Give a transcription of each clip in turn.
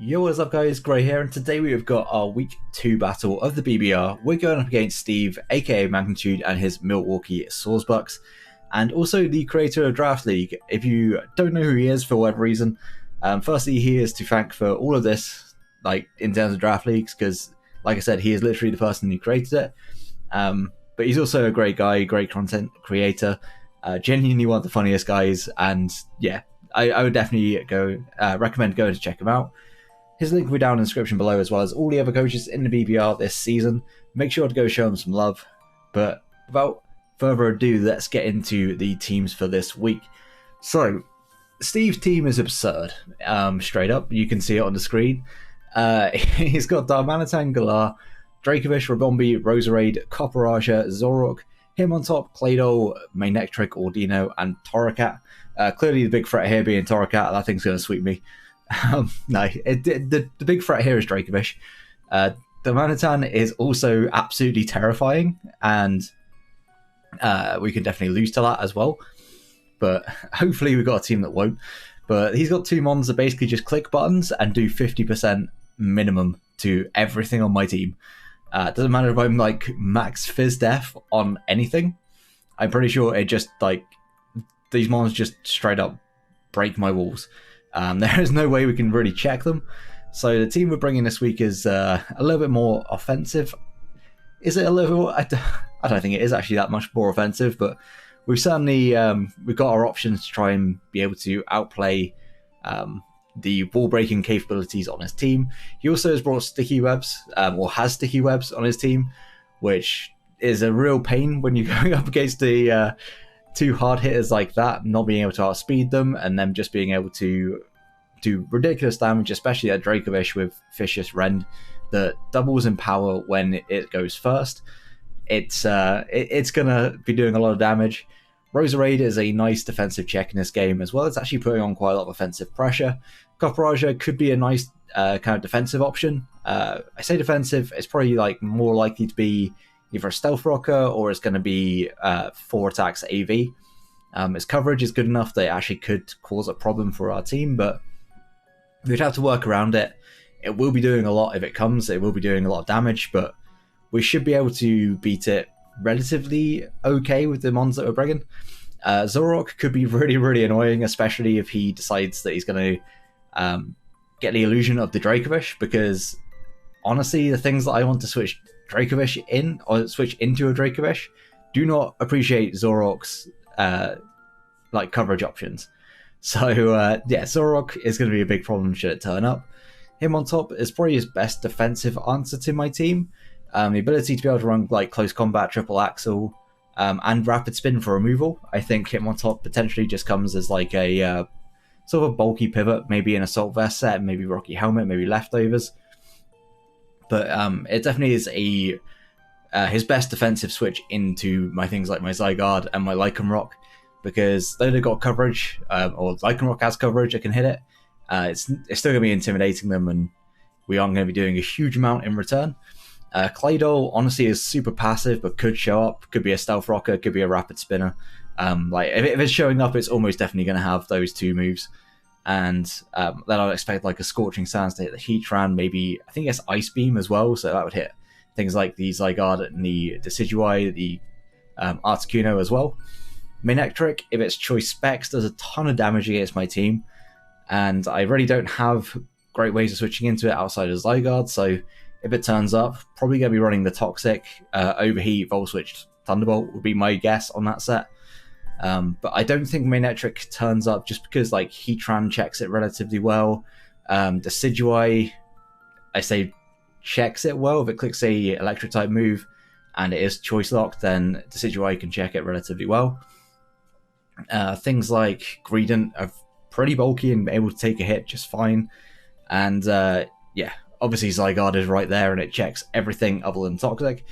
Yo, what's up guys, Gray here, and today we have got our week 2 battle of the BBR. We're going up against Steve, aka Magnitude, and his Milwaukee Sawsbucks, and also the creator of Draft League. If you don't know who he is for whatever reason, firstly he is to thank for all of this, like in terms of Draft Leagues, because like I said, he is literally the person who created it. But he's also a great guy, great content creator, genuinely one of the funniest guys, and yeah, I would definitely recommend going to check him out. His link will be down in the description below, as well as all the other coaches in the BBR this season. Make sure to go show them some love. But without further ado, let's get into the teams for this week. So, Steve's team is absurd. Straight up, you can see it on the screen. He's got Darmanitan, Galar, Dracovish, Rabombi, Roserade, Copperaja, Zorok, him on top, Clado, Mainectric, Ordino, and Torracat. Clearly the big threat here being Torracat. That thing's going to sweep me. The big threat here is Dracovish. Darmanitan is also absolutely terrifying, and we can definitely lose to that as well. But hopefully we've got a team that won't. But he's got two mons that basically just click buttons and do 50% minimum to everything on my team. Doesn't matter if I'm like max Fizz Def on anything. I'm pretty sure it just like these mons just straight up break my walls. There is no way we can really check them. So the team we're bringing this week is a little bit more offensive. Is it a little? I don't think it is actually that much more offensive, but we've certainly we've got our options to try and be able to outplay the wall breaking capabilities on his team. He also has brought sticky webs, or has sticky webs on his team, which is a real pain when you're going up against the two hard hitters like that, not being able to outspeed them, and them just being able to do ridiculous damage, especially at Dracovish with Vicious Rend that doubles in power when it goes first. It's gonna be doing a lot of damage. Roserade is a nice defensive check in this game, as well as actually putting on quite a lot of offensive pressure. Copperaja could be a nice kind of defensive option. I say defensive, it's probably like more likely to be either a stealth rocker or it's going to be 4 attacks AV. Its coverage is good enough that it actually could cause a problem for our team, but we'd have to work around it. It will be doing a lot if it comes. It will be doing a lot of damage, but we should be able to beat it relatively okay with the mons that we're bringing. Zorok could be really, really annoying, especially if he decides that he's going to get the illusion of the Dracovish, because honestly, the things that I want to switch Dracovish in, or switch into a Dracovish, do not appreciate Zorok's like coverage options. So yeah, Zorok is going to be a big problem should it turn up. Him on top is probably his best defensive answer to my team. The ability to be able to run like close combat, triple axle, and rapid spin for removal. I think him on top potentially just comes as like a sort of a bulky pivot, maybe an assault vest set, maybe Rocky helmet, maybe leftovers. But it definitely is his best defensive switch into my things like my Zygarde and my Lycanroc, because though they've got coverage, or Lycanroc has coverage, I can hit it. It's still going to be intimidating them, and we aren't going to be doing a huge amount in return. Clado honestly is super passive, but could show up. Could be a stealth rocker, could be a rapid spinner. Like if it's showing up, it's almost definitely going to have those two moves. And then I'd expect like a Scorching Sands to hit the Heatran, maybe I think it's Ice Beam as well, so that would hit things like the Zygarde and the Decidueye, the Articuno as well. Mainectric, if it's choice specs, does a ton of damage against my team, and I really don't have great ways of switching into it outside of Zygarde, so if it turns up, probably going to be running the Toxic, Overheat, Volt Switch, Thunderbolt would be my guess on that set. But I don't think Mainectric turns up just because like Heatran checks it relatively well. Decidueye, I say checks it well. If it clicks a electric type move and it is choice locked, then Decidueye can check it relatively well. Things like Greedent are pretty bulky and able to take a hit just fine. And yeah, obviously Zygarde is right there and it checks everything other than Toxic.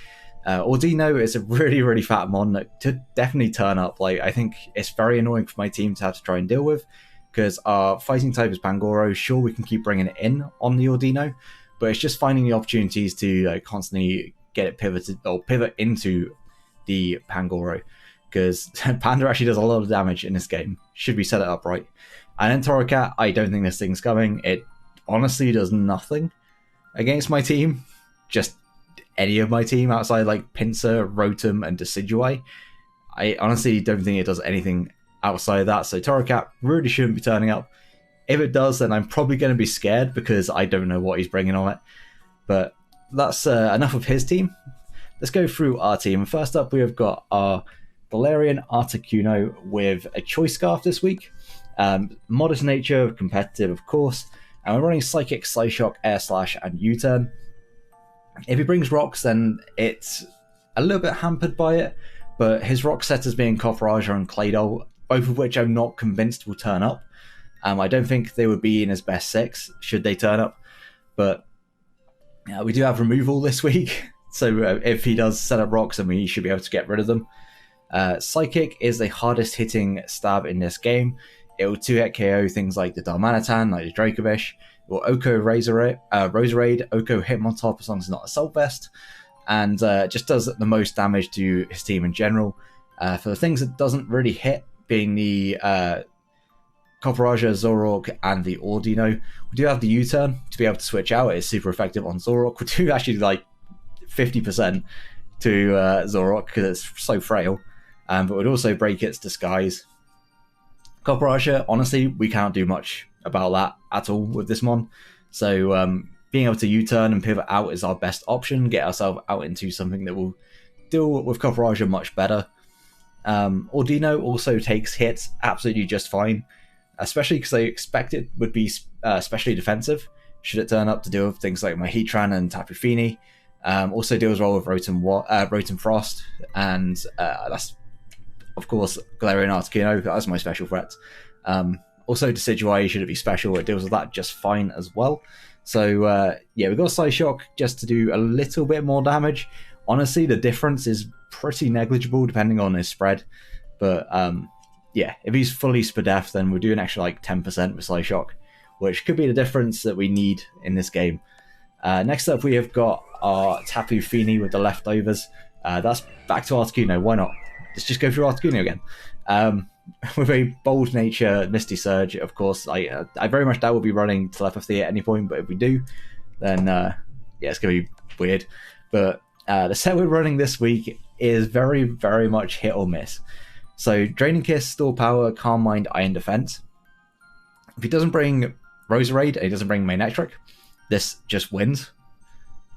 Ordino is a really, really fat mon that could definitely turn up. Like, I think it's very annoying for my team to have to try and deal with, because our fighting type is Pangoro. Sure, we can keep bringing it in on the Ordino, but it's just finding the opportunities to constantly get it pivoted or pivot into the Pangoro, because Panda actually does a lot of damage in this game. Should we set it up right? And then Torracat, I don't think this thing's coming. It honestly does nothing against my team. Just any of my team outside like Pinsir, Rotom, and Decidueye. I honestly don't think it does anything outside of that, so Torracat really shouldn't be turning up. If it does, then I'm probably going to be scared because I don't know what he's bringing on it. But that's enough of his team. Let's go through our team. First up, we have got our Galarian Articuno with a Choice Scarf this week. Modest nature, competitive, of course. And we're running Psychic, Psyshock, Air Slash, and U-Turn. If he brings rocks, then it's a little bit hampered by it. But his rock setters being Copperajah and Claydol, both of which I'm not convinced will turn up. I don't think they would be in his best 6 should they turn up. But we do have removal this week. So if he does set up rocks, then we should be able to get rid of them. Psychic is the hardest hitting stab in this game. It will 2-hit KO things like the Darmanitan, like the Dracovish. It will Oko Roserade, Oko Hitmontop as long as it's not Assault Vest. And just does the most damage to his team in general. For the things that doesn't really hit, being the Copperajah, Zoroark, and the Audino. We do have the U-Turn to be able to switch out. It's super effective on Zoroark. We do actually like 50% to Zoroark because it's so frail. But we'd also break its disguise. Copperajah, honestly, we can't do much about that at all with this mon. So being able to U-turn and pivot out is our best option. Get ourselves out into something that will deal with Copperajah much better. Audino also takes hits absolutely just fine, especially because I expect it would be especially defensive should it turn up to deal with things like my Heatran and Tapu Fini. Also deals well with Rotom Frost, and that's, of course, Galarian Articuno. That's my special threat. Also, Decidueye, should it be special, it deals with that just fine as well. So, yeah, we've got Psyshock just to do a little bit more damage. Honestly, the difference is pretty negligible depending on his spread. But, yeah, if he's fully Spadef, then we'll do an extra, like, 10% with Psyshock, which could be the difference that we need in this game. Next up, we have got our Tapu Fini with the leftovers. That's back to Articuno. Why not? Let's just go through Articuno again. With a bold nature, Misty Surge, of course. I very much doubt we'll be running Telepathy at any point, but if we do, then yeah, it's going to be weird. But the set we're running this week is very, very much hit or miss. So Draining Kiss, Store Power, Calm Mind, Iron Defense. If he doesn't bring Roserade and he doesn't bring Manectric, this just wins.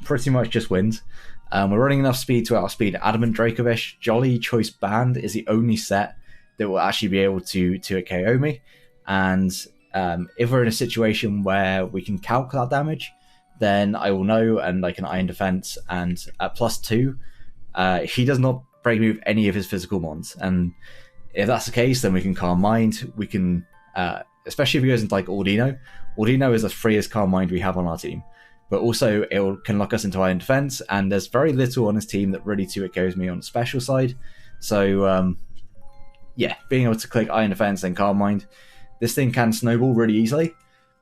Pretty much just wins. We're running enough speed to outspeed Adamant Dracovish. Jolly Choice Band is the only set that will actually be able to KO me. And if we're in a situation where we can calc that damage, then I will know, and like an Iron Defense, and at +2, he does not break me with any of his physical mons. And if that's the case, then we can Calm Mind. We can, especially if he goes into like Audino. Audino is the freest Calm Mind we have on our team. But also, it can lock us into Iron Defense, and there's very little on his team that really 2-hit KOs me on the special side. So, yeah, being able to click Iron Defense and Calm Mind, this thing can snowball really easily.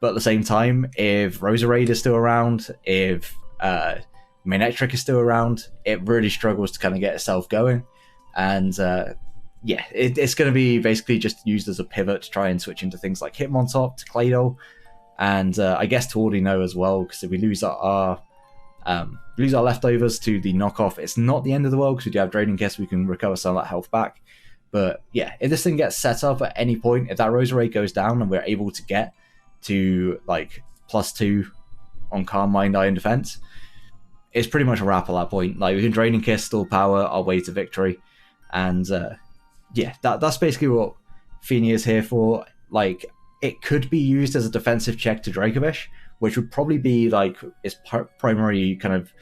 But at the same time, if Roserade is still around, if Manectric is still around, it really struggles to kind of get itself going. And yeah, it's going to be basically just used as a pivot to try and switch into things like Hitmontop to Claydol. And I guess to Audino as well, because if we lose our leftovers to the knockoff, it's not the end of the world, because we do have Draining Kiss, we can recover some of that health back. But yeah, if this thing gets set up at any point, if that Roserade goes down and we're able to get to like +2 on Calm Mind, Iron Defense, it's pretty much a wrap at that point. Like, we can Draining Kiss, Store Power, our way to victory. And yeah, that's basically what Fini is here for. Like, it could be used as a defensive check to Dracovish, which would probably be like its primary kind of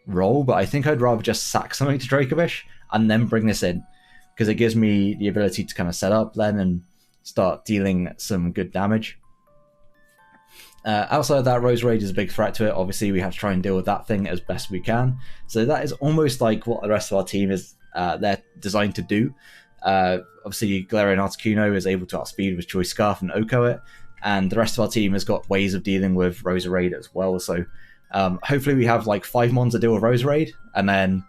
role, but I think I'd rather just sack something to Dracovish and then bring this in, because it gives me the ability to kind of set up then and start dealing some good damage. Outside of that, Roserade is a big threat to it. Obviously, we have to try and deal with that thing as best we can. So that is almost like what the rest of our team is they're designed to do. Obviously, Galarian Articuno is able to outspeed with Choice Scarf and Oko it, and the rest of our team has got ways of dealing with Roserade as well. So hopefully we have like 5 mons to deal with Roserade, and then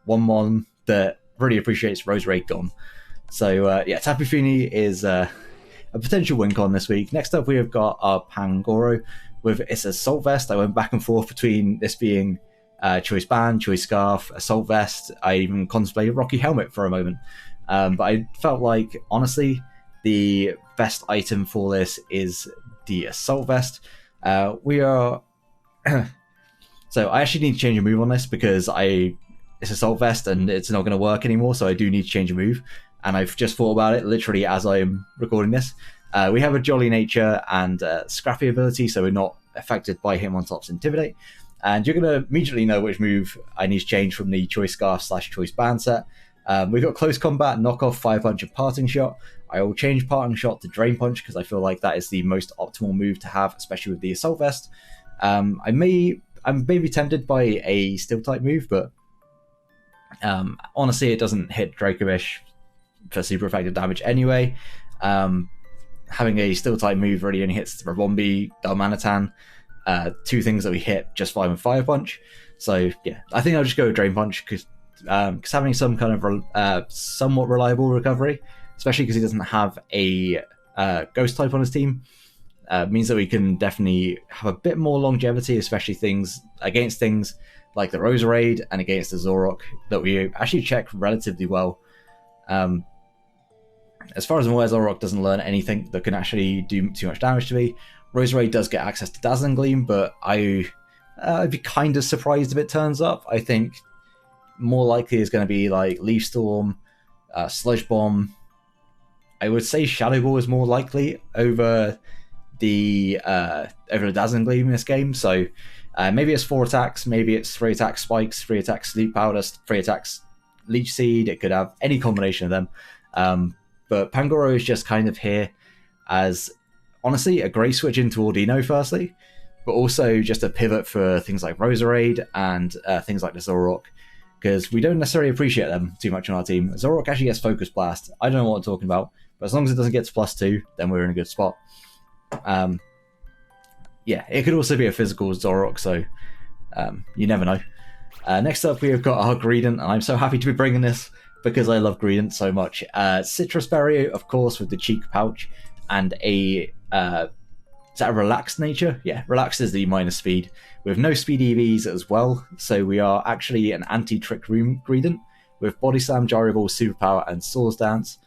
1 mon that really appreciates Roserade gone. So yeah, Tapu Fini is a potential win con this week. Next up, we have got our Pangoro with its Assault Vest. I went back and forth between this being Choice Band, Choice Scarf, Assault Vest. I even contemplated Rocky Helmet for a moment. But I felt like, honestly, the best item for this is the Assault Vest. We are... So I actually need to change a move on this because it's Assault Vest and it's not going to work anymore, so I do need to change a move. And I've just thought about it literally as I'm recording this. We have a Jolly Nature and Scrappy ability, so we're not affected by Hitmontop's Intimidate. And you're going to immediately know which move I need to change from the Choice Scarf / Choice Band set. We've got Close Combat, Knock Off, Fire Punch, and Parting Shot. I will change Parting Shot to Drain Punch because I feel like that is the most optimal move to have, especially with the Assault Vest. I'm maybe tempted by a Steel type move, but honestly, it doesn't hit Dracovish for super effective damage anyway. Having a Steel type move really only hits Rabombi, Darmanitan, two things that we hit just fine with Fire Punch. So yeah, I think I'll just go with Drain Punch because having some kind of somewhat reliable recovery, especially because he doesn't have a Ghost type on his team, means that we can definitely have a bit more longevity, especially against things like the Roserade and against the Zorok that we actually check relatively well. As far as I'm aware, Zorok doesn't learn anything that can actually do too much damage to me. Roserade does get access to Dazzling Gleam, but I'd be kind of surprised if it turns up. I think more likely is going to be like Leaf Storm, Sludge Bomb. I would say Shadow Ball is more likely over the Dazzling Gleam in this game. So maybe it's 4 attacks, maybe it's 3 attacks Spikes, 3 attacks Sleep Powder, 3 attacks Leech Seed. It could have any combination of them. But Pangoro is just kind of here as, honestly, a great switch into Ordino firstly, but also just a pivot for things like Roserade and things like the Zorok, because we don't necessarily appreciate them too much on our team. Zorok actually gets Focus Blast. I don't know what I'm talking about, but as long as it doesn't get to +2, then we're in a good spot. Yeah, it could also be a physical Zorok, so you never know. Next up, we have got our Greedent, and I'm so happy to be bringing this because I love Greedent so much. Citrus Berry, of course, with the Cheek Pouch, and is that a Relaxed Nature? Yeah, Relaxed is the minus speed, with no speed EVs as well, so we are actually an anti-Trick Room Greedent, with Body Slam, Gyro Ball, Superpower, and Swords Dance.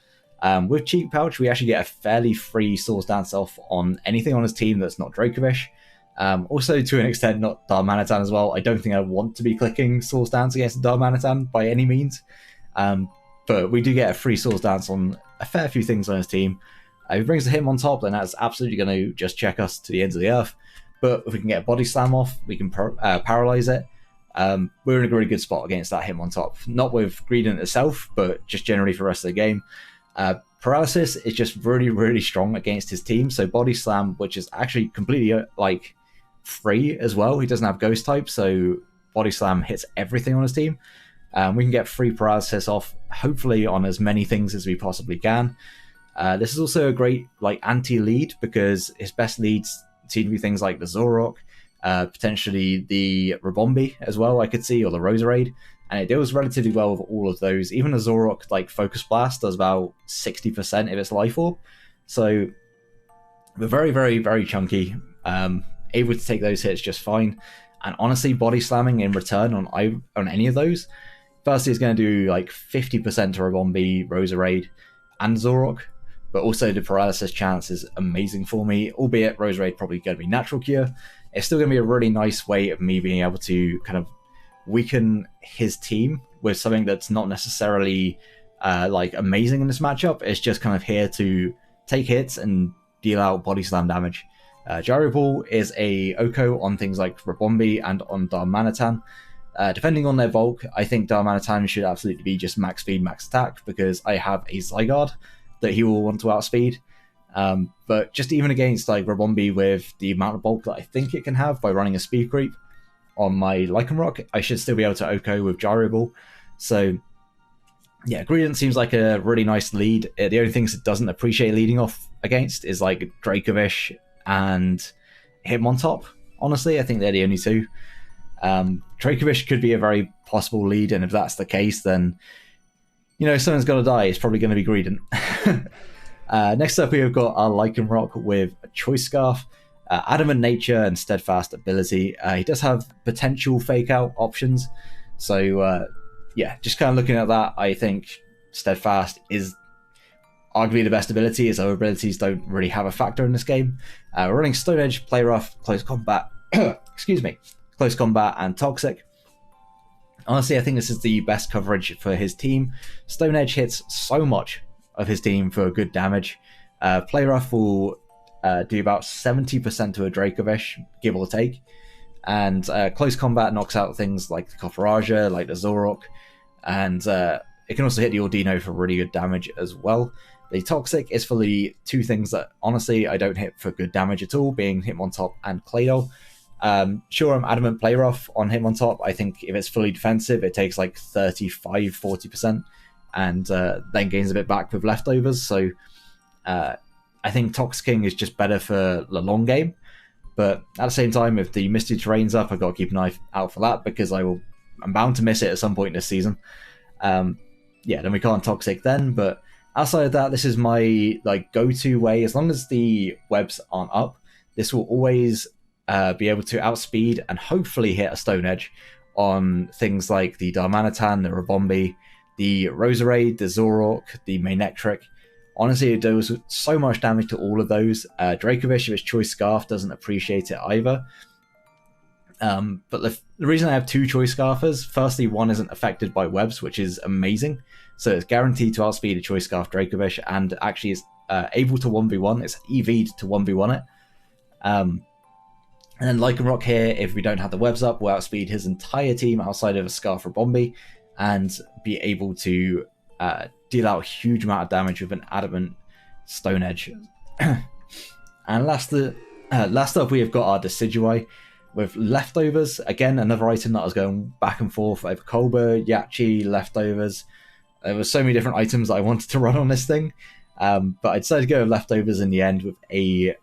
With Cheek Pouch, we actually get a fairly free Swords Dance off on anything on his team that's not Dracovish. Also, to an extent, not Darmanitan as well. I don't think I want to be clicking Swords Dance against Darmanitan by any means. But we do get a free Swords Dance on a fair few things on his team. If he brings him on top, then that's absolutely going to just check us to the ends of the earth. But if we can get a Body Slam off, we can paralyze it. We're in a really good spot against that him on top. Not with Greedent itself, but just generally for the rest of the game. Paralysis is just really, really strong against his team. So Body Slam, which is actually completely free as well. He doesn't have Ghost type, so Body Slam hits everything on his team. We can get free paralysis off, hopefully on as many things as we possibly can. This is also a great anti-lead because his best leads seem to be things like the Zorok, potentially the Rabombi as well, I could see, or the Roserade. And it deals relatively well with all of those. Even the Zorok, Focus Blast, does about 60% of its life orb. So we're very, very, very chunky. Able to take those hits just fine. And honestly, Body Slamming in return on any of those, firstly, is going to do 50% to Rabombi, Roserade, and Zorok. But also the paralysis chance is amazing for me, albeit Roserade probably going to be natural cure. It's still going to be a really nice way of me being able to kind of weaken his team with something that's not necessarily amazing in this matchup. It's just kind of here to take hits and deal out Body Slam damage. Gyro Ball is a Oko on things like Rabombi and on Darmanitan. Depending on their bulk, I think Darmanitan should absolutely be just max speed, max attack, because I have a Zygarde that he will want to outspeed. But just even against Rabombi with the amount of bulk that I think it can have by running a speed creep on my Lycanroc, I should still be able to Oko with Gyro Ball. So yeah, Greedent seems like a really nice lead. The only things it doesn't appreciate leading off against is Dracovish and Hitmontop. Honestly, I think they're the only two. Dracovish could be a very possible lead, and if that's the case, then someone's got to die. It's probably going to be Greedent. Next up, we have got our Lycanroc with a Choice Scarf, Adamant Nature, and Steadfast Ability. He does have potential Fake Out options. So, yeah, just kind of looking at that, I think Steadfast is arguably the best ability. His other abilities don't really have a factor in this game. We're running Stone Edge, Play Rough, Close Combat, excuse me, Close Combat, and Toxic. Honestly, I think this is the best coverage for his team. Stone Edge hits so much of his team for good damage. Play Rough will do about 70% to a Dracovish, give or take. And Close Combat knocks out things like the Copperaja, like the Zoroark, and it can also hit the Ordino for really good damage as well. The Toxic is for the two things that, honestly, I don't hit for good damage at all, being Hitmontop and Claydol. Sure, I'm Adamant Play Rough on Hitmontop. I think if it's fully defensive, it takes like 35-40%, and then gains a bit back with leftovers. So I think Toxicking is just better for the long game. But at the same time, if the Misty Terrain's up, I've got to keep an eye out for that, because I'm bound to miss it at some point this season. Yeah, then we can't Toxic then, but outside of that, this is my go-to way. As long as the webs aren't up, this will always be able to outspeed and hopefully hit a Stone Edge on things like the Darmanitan, the Rabombi, the Roserade, the Zoroark, the Manectric. Honestly, it does so much damage to all of those. Dracovish, with its Choice Scarf, doesn't appreciate it either. But the reason I have two Choice Scarfers, firstly, one isn't affected by webs, which is amazing. So it's guaranteed to outspeed a Choice Scarf Dracovish, and actually is able to 1v1. It's EV'd to 1v1 it. And then Lycanroc here, if we don't have the webs up, will outspeed his entire team outside of a Scarf or Bombi, and be able to deal out a huge amount of damage with an Adamant Stone Edge. And last up, we have got our Decidueye with Leftovers. Again, another item that I was going back and forth over Colbur, Yachi, Leftovers. There were so many different items that I wanted to run on this thing, but I decided to go with Leftovers in the end with a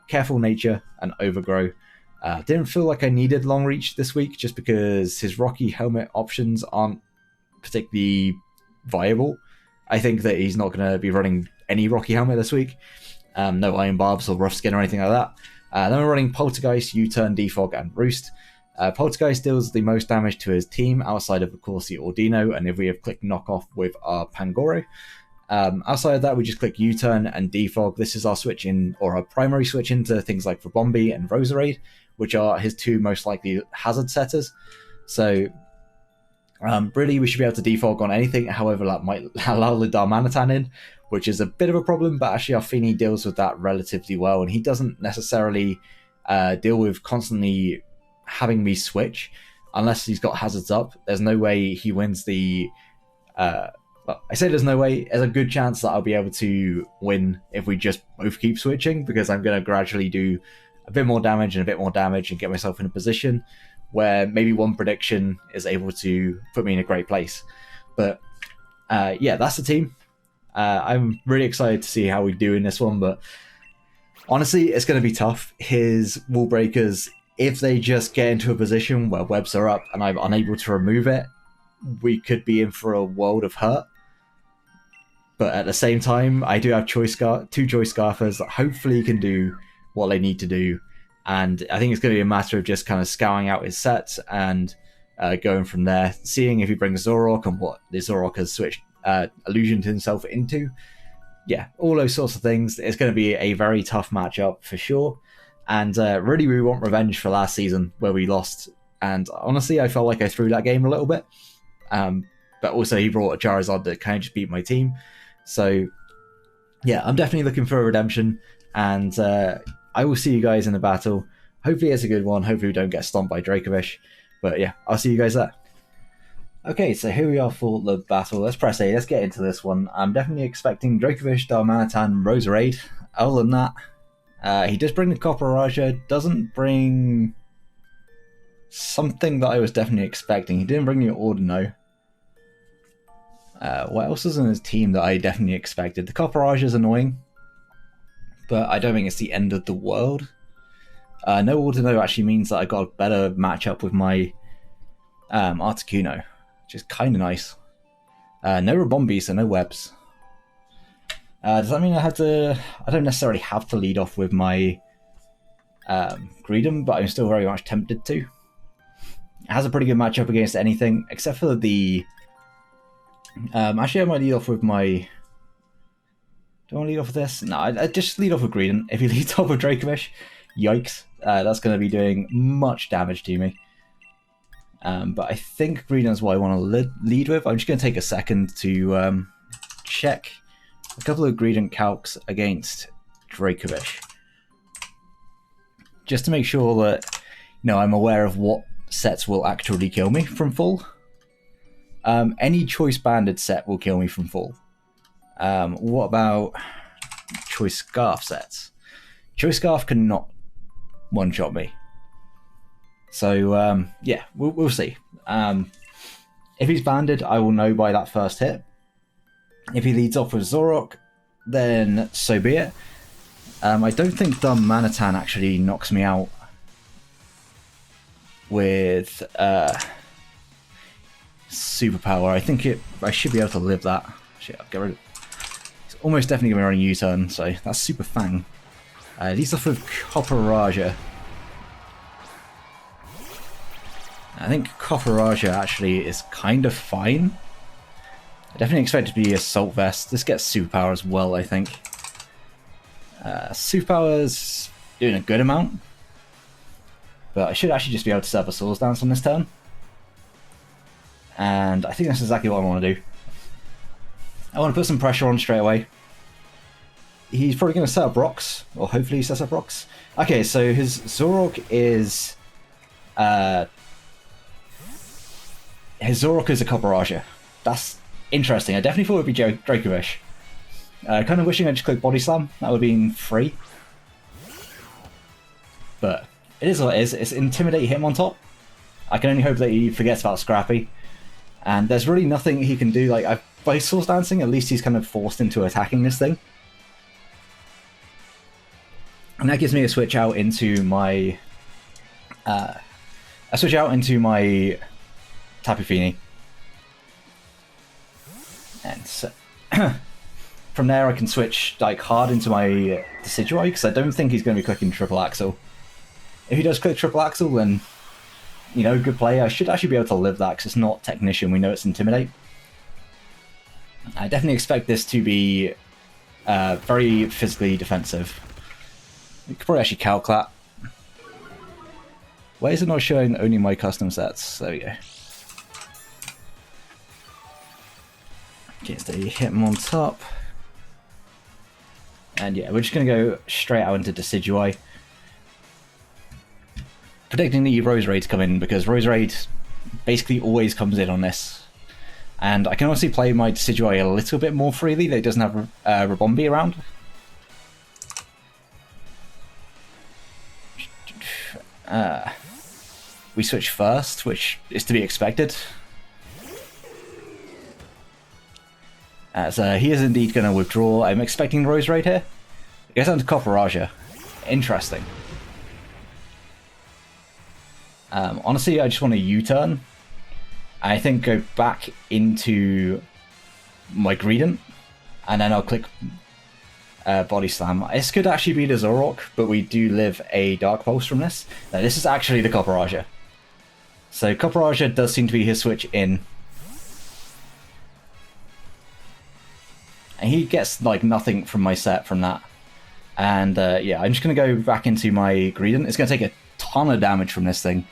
Careful Nature and Overgrow. Didn't feel like I needed Long Reach this week, just because his Rocky Helmet options aren't particularly viable. I think that he's not going to be running any Rocky Helmet this week. No Iron Barbs or Rough Skin or anything like that. Then we're running Poltergeist, U-Turn, Defog, and Roost. Poltergeist deals the most damage to his team, outside of course, the Ordino, and if we have clicked Knockoff with our Pangoro. Outside of that, we just click U-Turn and Defog. This is our switch in, or our primary switch into things like Rabombi and Roserade, which are his two most likely hazard setters. So really, we should be able to defog on anything. However, that might allow the Darmanitan in, which is a bit of a problem, but actually Arfini deals with that relatively well, and he doesn't necessarily deal with constantly having me switch unless he's got hazards up. There's no way he wins the... well, I say there's no way. There's a good chance that I'll be able to win if we just both keep switching, because I'm going to gradually do a bit more damage and a bit more damage and get myself in a position where maybe one prediction is able to put me in a great place. But yeah, that's the team. I'm really excited to see how we do in this one, but honestly, it's going to be tough. His Wall Breakers, if they just get into a position where webs are up and I'm unable to remove it, we could be in for a world of hurt. But at the same time, I do have two Choice Scarfers that hopefully can do what they need to do. And I think it's going to be a matter of just kind of scouring out his sets and going from there, seeing if he brings Zoroark and what the Zoroark has switched illusioned himself into. Yeah, all those sorts of things. It's going to be a very tough matchup for sure. And really, we want revenge for last season where we lost. And honestly, I felt like I threw that game a little bit. But also, he brought a Charizard that kind of just beat my team. So yeah, I'm definitely looking for a redemption. And I will see you guys in the battle. Hopefully it's a good one. Hopefully we don't get stomped by Dracovish. But yeah, I'll see you guys there. Okay, so here we are for the battle. Let's press A. Let's get into this one. I'm definitely expecting Dracovish, Darmanitan, Roserade. Other than that, he does bring the Copperaja. Doesn't bring something that I was definitely expecting. He didn't bring the Ordino. What else is in his team that I definitely expected? The Copperaja is annoying, but I don't think it's the end of the world. No Ordino actually means that I got a better matchup with my Articuno, which is kind of nice. No Rabombi, so no webs. Does that mean I don't necessarily have to lead off with my Greedent, but I'm still very much tempted to. It has a pretty good matchup against anything, except for the... actually, I might lead off with my... Do I want to lead off with this? No, I just lead off with Greedent. If he leads off with Dracovish, yikes. That's going to be doing much damage to me. But I think Greedent is what I want to lead with. I'm just going to take a second to check a couple of Greedent calcs against Dracovish. Just to make sure that I'm aware of what sets will actually kill me from full. Any choice banded set will kill me from full. What about choice scarf sets? Choice scarf cannot one-shot me. So yeah, we'll see. If he's banded, I will know by that first hit. If he leads off with Zorok, then so be it. I don't think Darmanitan actually knocks me out with superpower. I think I should be able to live that. Shit, I'll get rid of it. It's almost definitely going to be running U-turn, so that's super fang. Leads off with Copper Raja. I think Copper Raja actually is kind of fine. I definitely expect it to be Assault Vest. This gets superpower as well, I think. Superpower's doing a good amount. But I should actually just be able to serve a Swords Dance on this turn. And I think that's exactly what I want to do. I want to put some pressure on straight away. He's probably going to set up rocks, or hopefully he sets up rocks. Okay, so his Zorok is... his Zorok is a Copper Raja. That's interesting. I definitely thought it would be Dracovish. Kind of wishing I just clicked Body Slam. That would have been free. But it is what it is. It's Intimidate him on top. I can only hope that he forgets about Scrappy. And there's really nothing he can do. Like, by Swords Dancing, at least he's kind of forced into attacking this thing. And that gives me a switch out into my... Tapu Fini. And so... from there I can switch like hard into my Decidueye, because I don't think he's going to be clicking Triple Axle. If he does click Triple Axle, then, good play. I should actually be able to live that, because it's not Technician, we know it's Intimidate. I definitely expect this to be very physically defensive. We could probably actually calc that. Why is it not showing only my custom sets? There we go. Okay, so you hit him on top. And yeah, we're just going to go straight out into Decidueye. Predicting the Roserade to come in, because Roserade basically always comes in on this. And I can honestly play my Decidueye a little bit more freely that it doesn't have Rabombi around. We switch first, which is to be expected. So he is indeed going to withdraw. I'm expecting Roserade here. It goes down to Copper Raja. Interesting. Honestly, I just want to U-turn. I think go back into my Greedent, and then I'll click Body Slam. This could actually be the Zorok, but we do live a Dark Pulse from this. No, this is actually the Copper Raja. So Copper Raja does seem to be his switch in. And he gets like nothing from my set from that. And yeah, I'm just going to go back into my Greedent. It's going to take a ton of damage from this thing.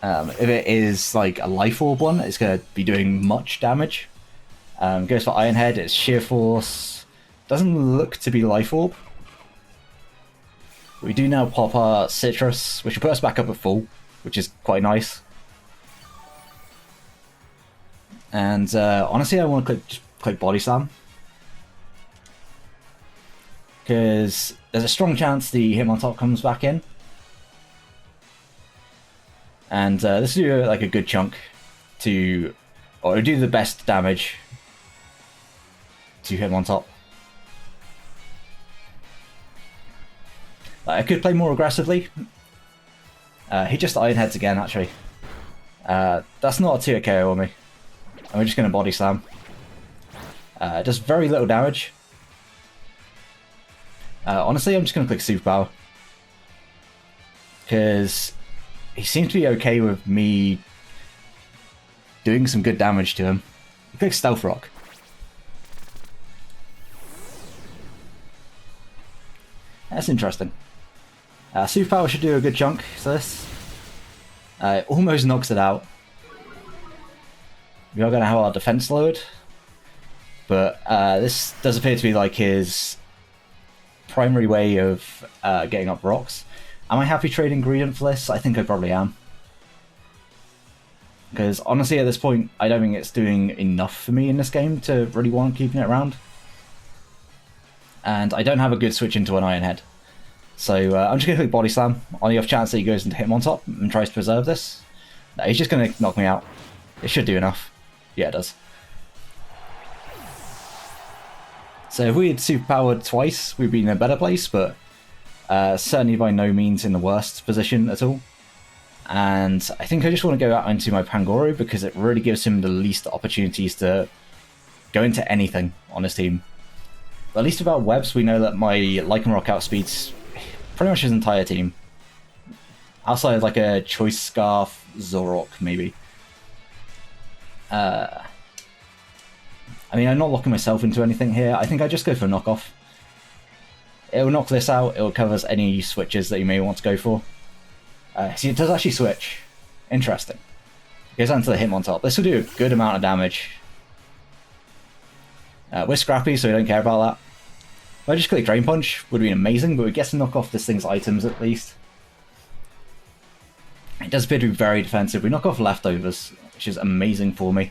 If it is like a Life Orb one, it's going to be doing much damage. Goes for Iron Head, it's Sheer Force. Doesn't look to be Life Orb. We do now pop our Citrus, which will put us back up at full, which is quite nice. And honestly, I want to click Body Slam. Because there's a strong chance the Hitmontop comes back in. And this will do like a good chunk to... or it'll do the best damage to Hitmontop. I could play more aggressively. He just Iron Heads again, actually. That's not a tier KO on me. And we're just going to Body Slam. Does very little damage. Honestly, I'm just going to click Superpower. Because he seems to be okay with me doing some good damage to him. He clicks Stealth Rock. That's interesting. Superpower should do a good chunk to this. It almost knocks it out. We are going to have our defense lowered. But this does appear to be like his primary way of getting up rocks. Am I happy trading Ingredient for this? I think I probably am. Because honestly at this point I don't think it's doing enough for me in this game to really want keeping it around. And I don't have a good switch into an Iron Head. So I'm just going to click Body Slam on the off chance that he goes into hit him on top and tries to preserve this. No, he's just going to knock me out. It should do enough. Yeah, it does. So if we had superpowered twice, we'd be in a better place, but certainly by no means in the worst position at all. And I think I just want to go out into my Pangoro because it really gives him the least opportunities to go into anything on his team. But at least about webs, we know that my Lycanroc outspeeds pretty much his entire team. Outside of like a Choice Scarf, Zorok maybe. I mean, I'm not locking myself into anything here. I think I just go for knockoff. It will knock this out. It will cover any switches that you may want to go for. See, it does actually switch. Interesting. Goes down to the hit on top. This will do a good amount of damage. We're scrappy, so we don't care about that. If I just click Drain Punch, would have been amazing, but we get to knock off this thing's items at least. It does appear to be very defensive. We knock off leftovers, which is amazing for me.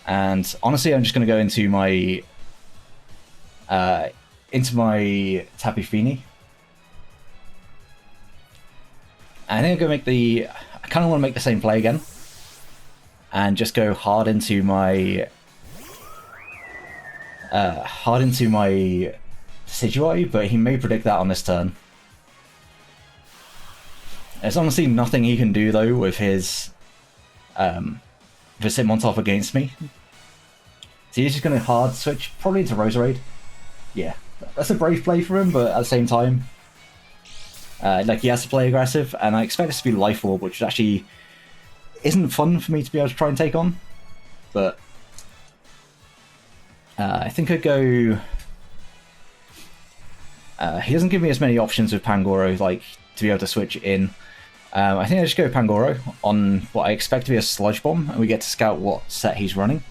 And honestly, I'm just going to go into my Tapu Fini. I think I'm going to make the... I kind of want to make the same play again. And just go hard into my... Decidueye, but he may predict that on this turn. There's honestly nothing he can do though with his Hitmontop against me. So he's just going to hard switch, probably into Roserade. Yeah, that's a brave play for him, but at the same time, like he has to play aggressive, and I expect this to be Life Orb, which actually isn't fun for me to be able to try and take on. But I think I'd go... he doesn't give me as many options with Pangoro, like, to be able to switch in. I think I just go Pangoro on what I expect to be a Sludge Bomb, and we get to scout what set he's running.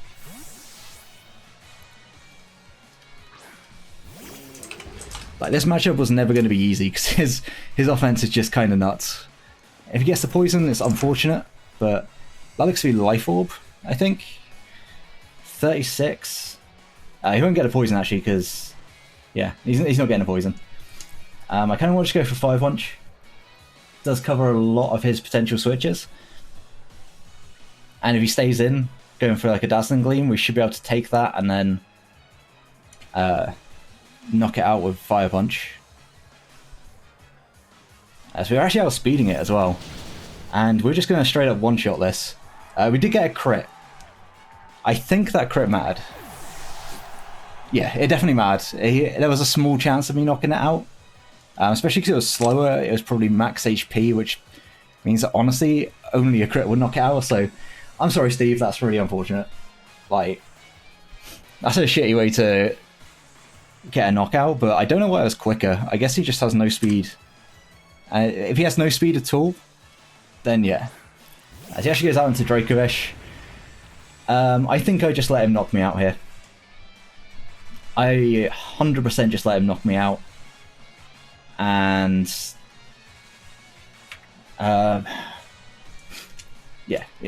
Like, this matchup was never going to be easy, because his offense is just kind of nuts. If he gets the poison, it's unfortunate, but that looks to be Life Orb, I think. 36. He won't get a poison, actually, because... yeah, he's not getting a poison. I kind of want to just go for Fire Punch. Does cover a lot of his potential switches. And if he stays in, going for like a Dazzling Gleam, we should be able to take that and then knock it out with Fire Punch. So we're actually outspeeding it as well. And we're just going to straight up one-shot this. We did get a crit. I think that crit mattered. Yeah, it definitely mattered. There was a small chance of me knocking it out. Especially because it was slower, it was probably max HP, which means that honestly, only a crit would knock it out, so I'm sorry Steve, that's really unfortunate. Like, that's a shitty way to get a knockout, but I don't know why it was quicker. I guess he just has no speed. If he has no speed at all, then yeah. As he actually goes out into Dracovish, I think I just let him knock me out here. I 100% just let him knock me out. And yeah,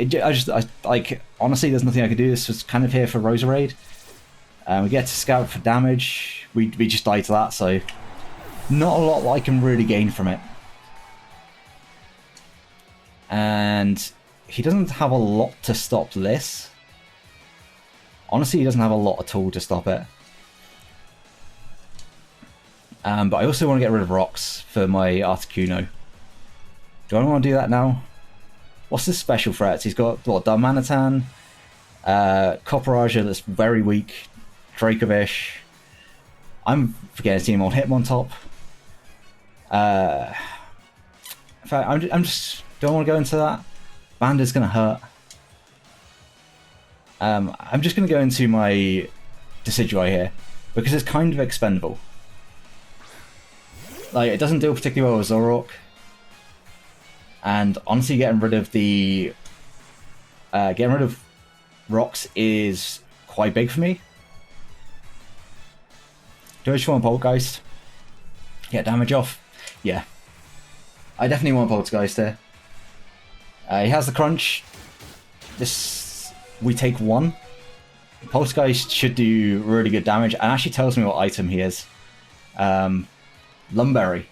I like, honestly, there's nothing I could do. This was kind of here for Roserade. We get to scout for damage. We just die to that, so not a lot that I can really gain from it. And he doesn't have a lot to stop this. Honestly, he doesn't have a lot at all to stop it. But I also want to get rid of rocks for my Articuno. Do I want to do that now? What's his special threats? He's got, what, Darmanitan, Copperager that's very weak, Dracovish. I'm forgetting his team on Hitmontop. In fact, I'm just don't want to go into that. Bandit's gonna hurt. I'm just gonna go into my Decidueye here because it's kind of expendable. Like, it doesn't deal particularly well with Zoroark, and honestly, getting rid of rocks is quite big for me. Do I just want Poltergeist? Get damage off? Yeah. I definitely want Poltergeist here. He has the crunch. We take 1. Poltergeist should do really good damage and actually tells me what item he is. Lumberry.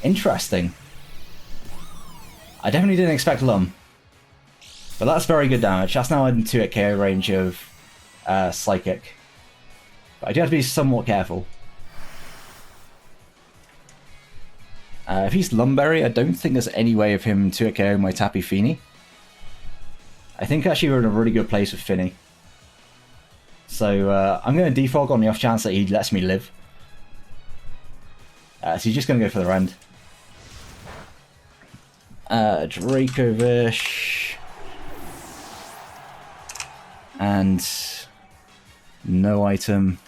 Interesting. I definitely didn't expect Lum. But that's very good damage. That's now in 2-hit KO range of Psychic. But I do have to be somewhat careful. If he's Lumberry, I don't think there's any way of him 2-hit KO my Tappy Fini. I think actually we're in a really good place with Finny. So I'm going to defog on the off chance that he lets me live. So he's just going to go for the rend. Dracovish. And no item.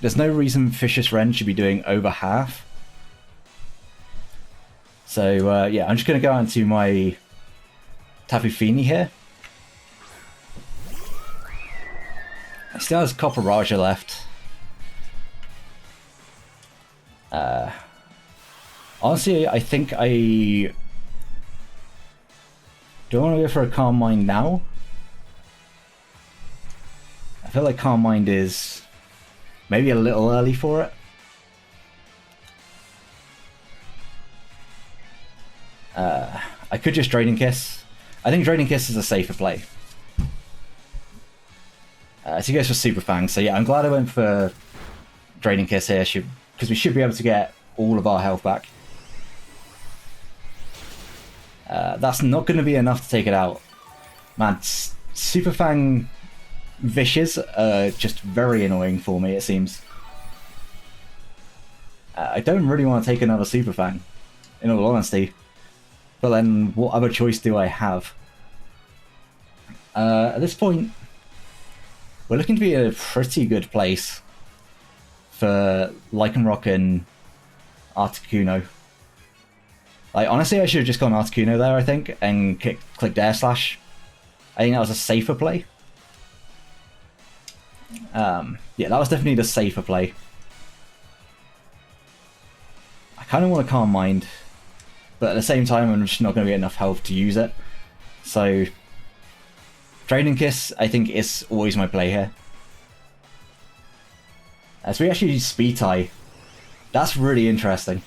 There's no reason Vicious Rend should be doing over half. So yeah, I'm just going to go into my Tapu Fini here. He still has Copper Raja left. Honestly, I think I... Do I want to go for a Calm Mind now? I feel like Calm Mind is maybe a little early for it. I could just Draining Kiss. I think Draining Kiss is a safer play. So he goes for Super Fang. So yeah, I'm glad I went for Draining Kiss here, because we should be able to get all of our health back. That's not going to be enough to take it out. Man, Super Fang Vishes are just very annoying for me, it seems. I don't really want to take another Super Fang, in all honesty. But then, what other choice do I have? At this point, we're looking to be in a pretty good place for Lycanroc and Articuno. Like, honestly, I should have just gone Articuno there, I think, and clicked Air Slash. I think that was a safer play. Yeah, that was definitely the safer play. I kind of want to Calm Mind, but at the same time, I'm just not going to get enough health to use it. So, Draining Kiss, I think, is always my play here. So we actually use Speed Tie. That's really interesting.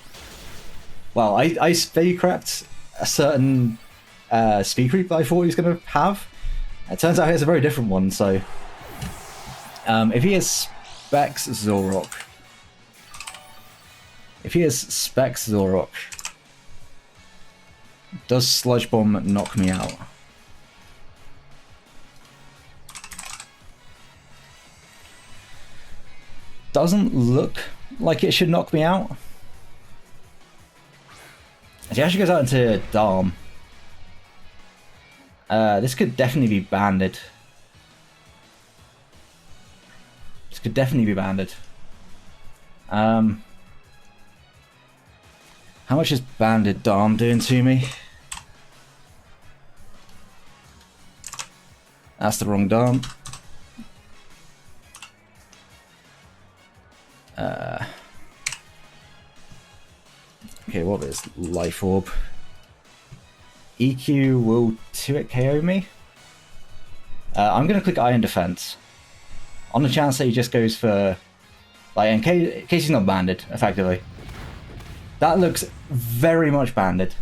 Well, I speed crept a certain speed creep that I thought he was going to have. It turns out it's a very different one, so... if he has Specs Zoroark... Does Sludge Bomb knock me out? Doesn't look like it should knock me out. He actually goes out into Darm. This could definitely be banded. How much is banded Darm doing to me? That's the wrong Darm. Okay, what is Life Orb? EQ will 2-hit KO me. I'm going to click Iron Defense. On the chance that he just goes for... Like, in case he's not banded, effectively. That looks very much banded.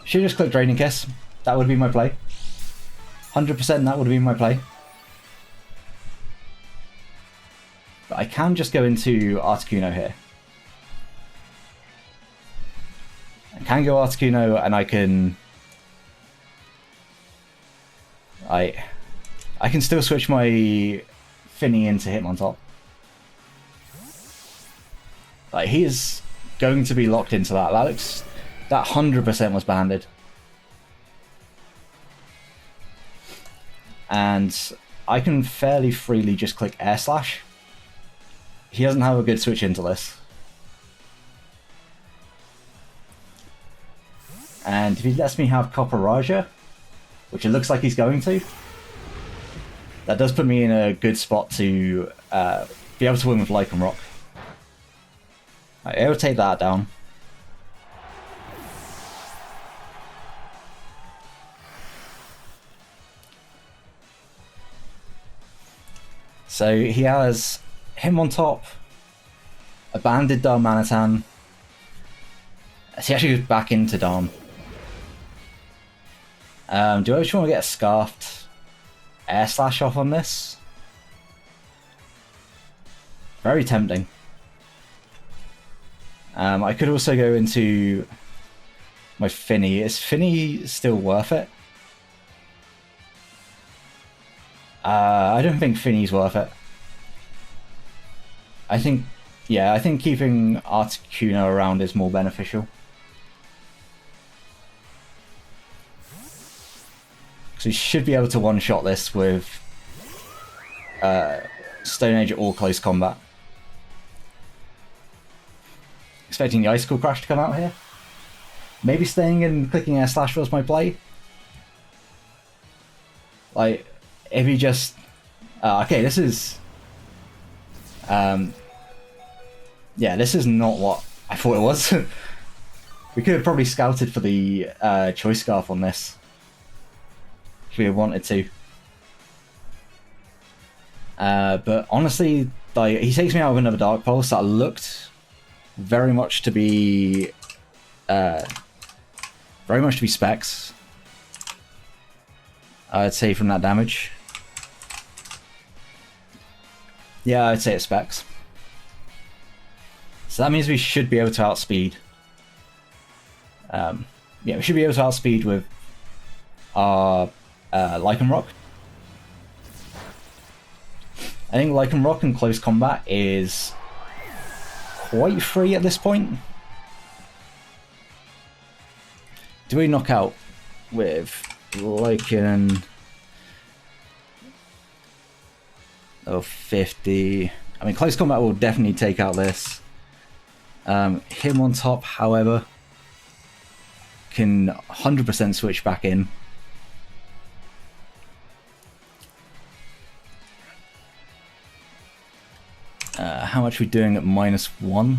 Should just click Draining Kiss. That would be my play. 100% that would be my play. But I can just go into Articuno here. I can go Articuno and I can I can still switch my Finny into Hitmontop. Like, he is going to be locked into that. That 100% was banded. And I can fairly freely just click Air Slash. He doesn't have a good switch into this. And if he lets me have Copper Raja, which it looks like he's going to, that does put me in a good spot to be able to win with Lycanroc. I'll take that down. So he has Hitmontop, a banded Darmanitan. He actually goes back into Darm. Do I just want to get a Scarfed Air Slash off on this? Very tempting. I could also go into my Finny. Is Finny still worth it? I don't think Finny's worth it. I think keeping Articuno around is more beneficial. So he should be able to one-shot this with Stone Age or Close Combat. Expecting the Icicle Crash to come out here. Maybe staying and clicking Air Slash was my play. Like, if he just... okay, this is... yeah, this is not what I thought it was. We could have probably scouted for the Choice Scarf on this. If we had wanted to. But honestly, like, he takes me out of another Dark Pulse that looked very much to be... Specs. I'd say from that damage. Yeah, I'd say it's Specs. So that means we should be able to outspeed. Yeah, we should be able to outspeed with our Lycanroc. I think Lycanroc in close combat is quite free at this point. Do we knock out with Lycan? Oh, 50. I mean, close combat will definitely take out this. Hitmontop, however, can 100% switch back in. How much are we doing at -1?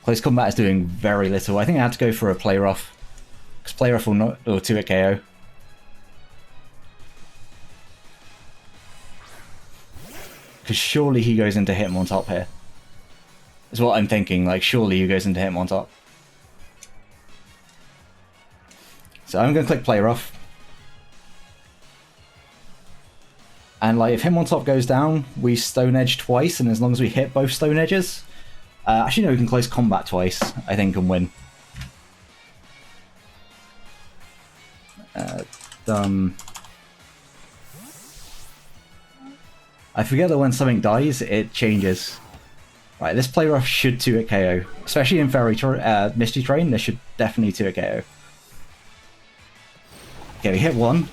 Close combat is doing very little. I think I had to go for a Play Rough, because Play Rough will not, or 2-hit KO. Because surely he goes into Hitmontop here. Is what I'm thinking, like, surely he goes into Hitmontop. So I'm going to click Play Rough. And, like, if Hitmontop goes down, we Stone Edge twice, and as long as we hit both Stone Edges... actually, no, we can close combat twice, I think, and win. Done. I forget that when something dies, it changes. Right, this Play Rough should 2-hit KO. Especially in Misty Terrain, this should definitely 2-hit KO. Okay, we hit one.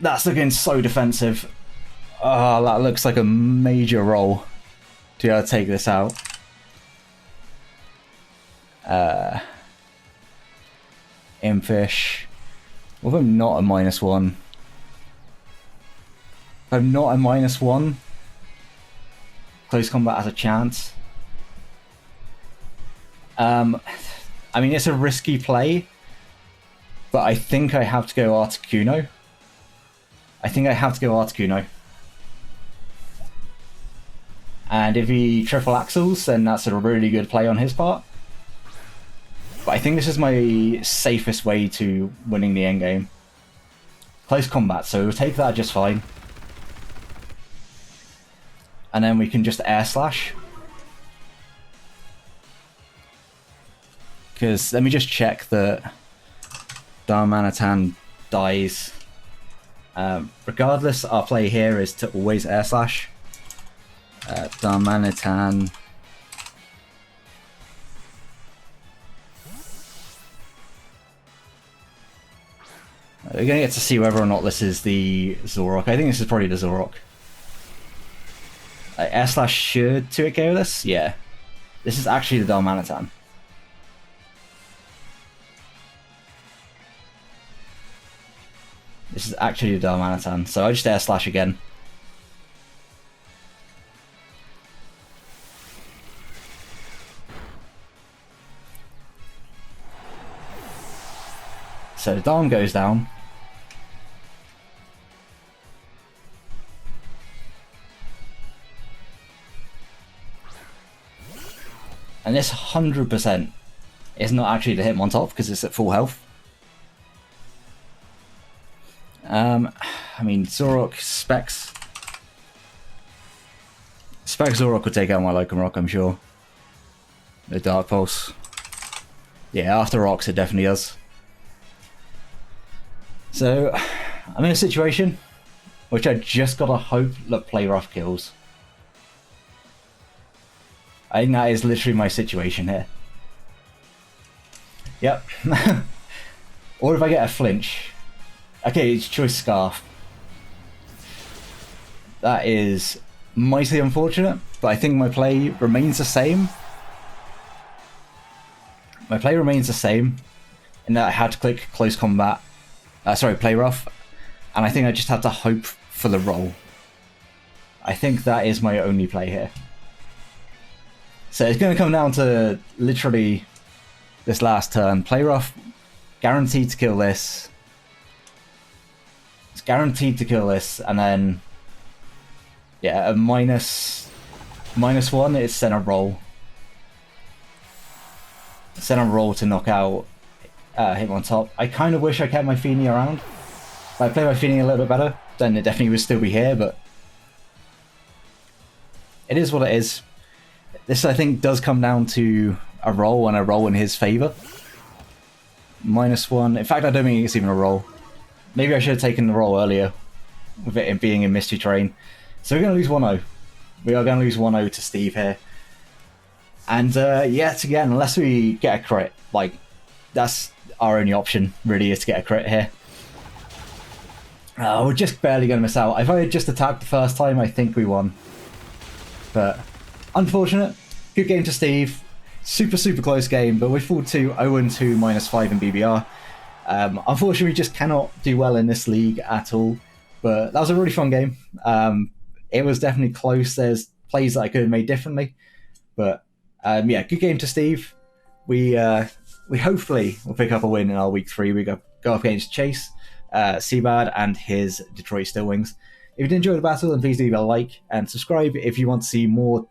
That's looking so defensive. Oh, that looks like a major roll to be able to take this out. Impish. What if I'm not a -1? If I'm not a -1, close combat has a chance. I mean, it's a risky play, but I think I have to go Articuno. And if he triple axles, then that's a really good play on his part. But I think this is my safest way to winning the endgame. Close combat, so we'll take that just fine. And then we can just Air Slash. Because let me just check that Darmanitan dies. Regardless, our play here is to always air slash. Darmanitan. We're going to get to see whether or not this is the Zorok. I think this is probably the Zorok. Air slash should 2-hit KO this? Yeah. This is actually the Darmanitan. This is actually the Darmanitan, so I just air slash again. So the Darm goes down. And this 100% is not actually the Hitmontop because it's at full health. I mean, Zorok, Specs. Specs Zorok would take out my Lycanroc, I'm sure. The Dark Pulse. Yeah, after Rocks it definitely does. So, I'm in a situation which I just gotta hope that Play Rough kills. I think that is literally my situation here. Yep. Or if I get a flinch. Okay, it's Choice Scarf. That is mightily unfortunate, but I think my play remains the same. My play remains the same in that I had to click Close Combat. Sorry, Play Rough. And I think I just had to hope for the roll. I think that is my only play here. So it's going to come down to literally this last turn. Play Rough, guaranteed to kill this. It's guaranteed to kill this, and then yeah, a -1 is send a roll. Send a roll to knock out Hitmontop. I kind of wish I kept my Feeny around. If I played my Feeny a little bit better, then it definitely would still be here, but it is what it is. This, I think, does come down to a roll and a roll in his favour. -1. In fact, I don't think it's even a roll. Maybe I should have taken the roll earlier with it being in Misty Terrain. So we're going to lose 1-0. We are going to lose 1-0 to Steve here. And yet again, unless we get a crit, like, that's our only option, really, is to get a crit here. We're just barely going to miss out. If I had just attacked the first time, I think we won. But unfortunate. Good game to Steve. Super, super close game, but we fought to 0-2 -5 in BBR. Unfortunately, we just cannot do well in this league at all. But that was a really fun game. It was definitely close. There's plays that I could have made differently. But yeah, good game to Steve. We hopefully will pick up a win in our week 3. We go up against Chase, Seabad, and his Detroit Stillwings. If you did enjoy the battle, then please leave a like and subscribe if you want to see more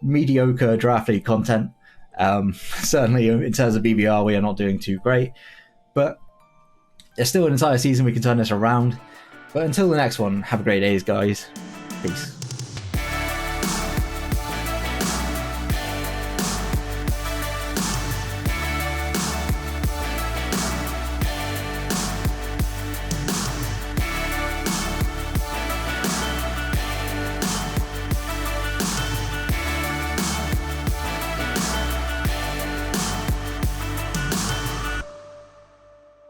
mediocre draft league content. Certainly in terms of BBR, we are not doing too great. But there's still an entire season we can turn this around. But until the next one, have a great day, guys. Peace.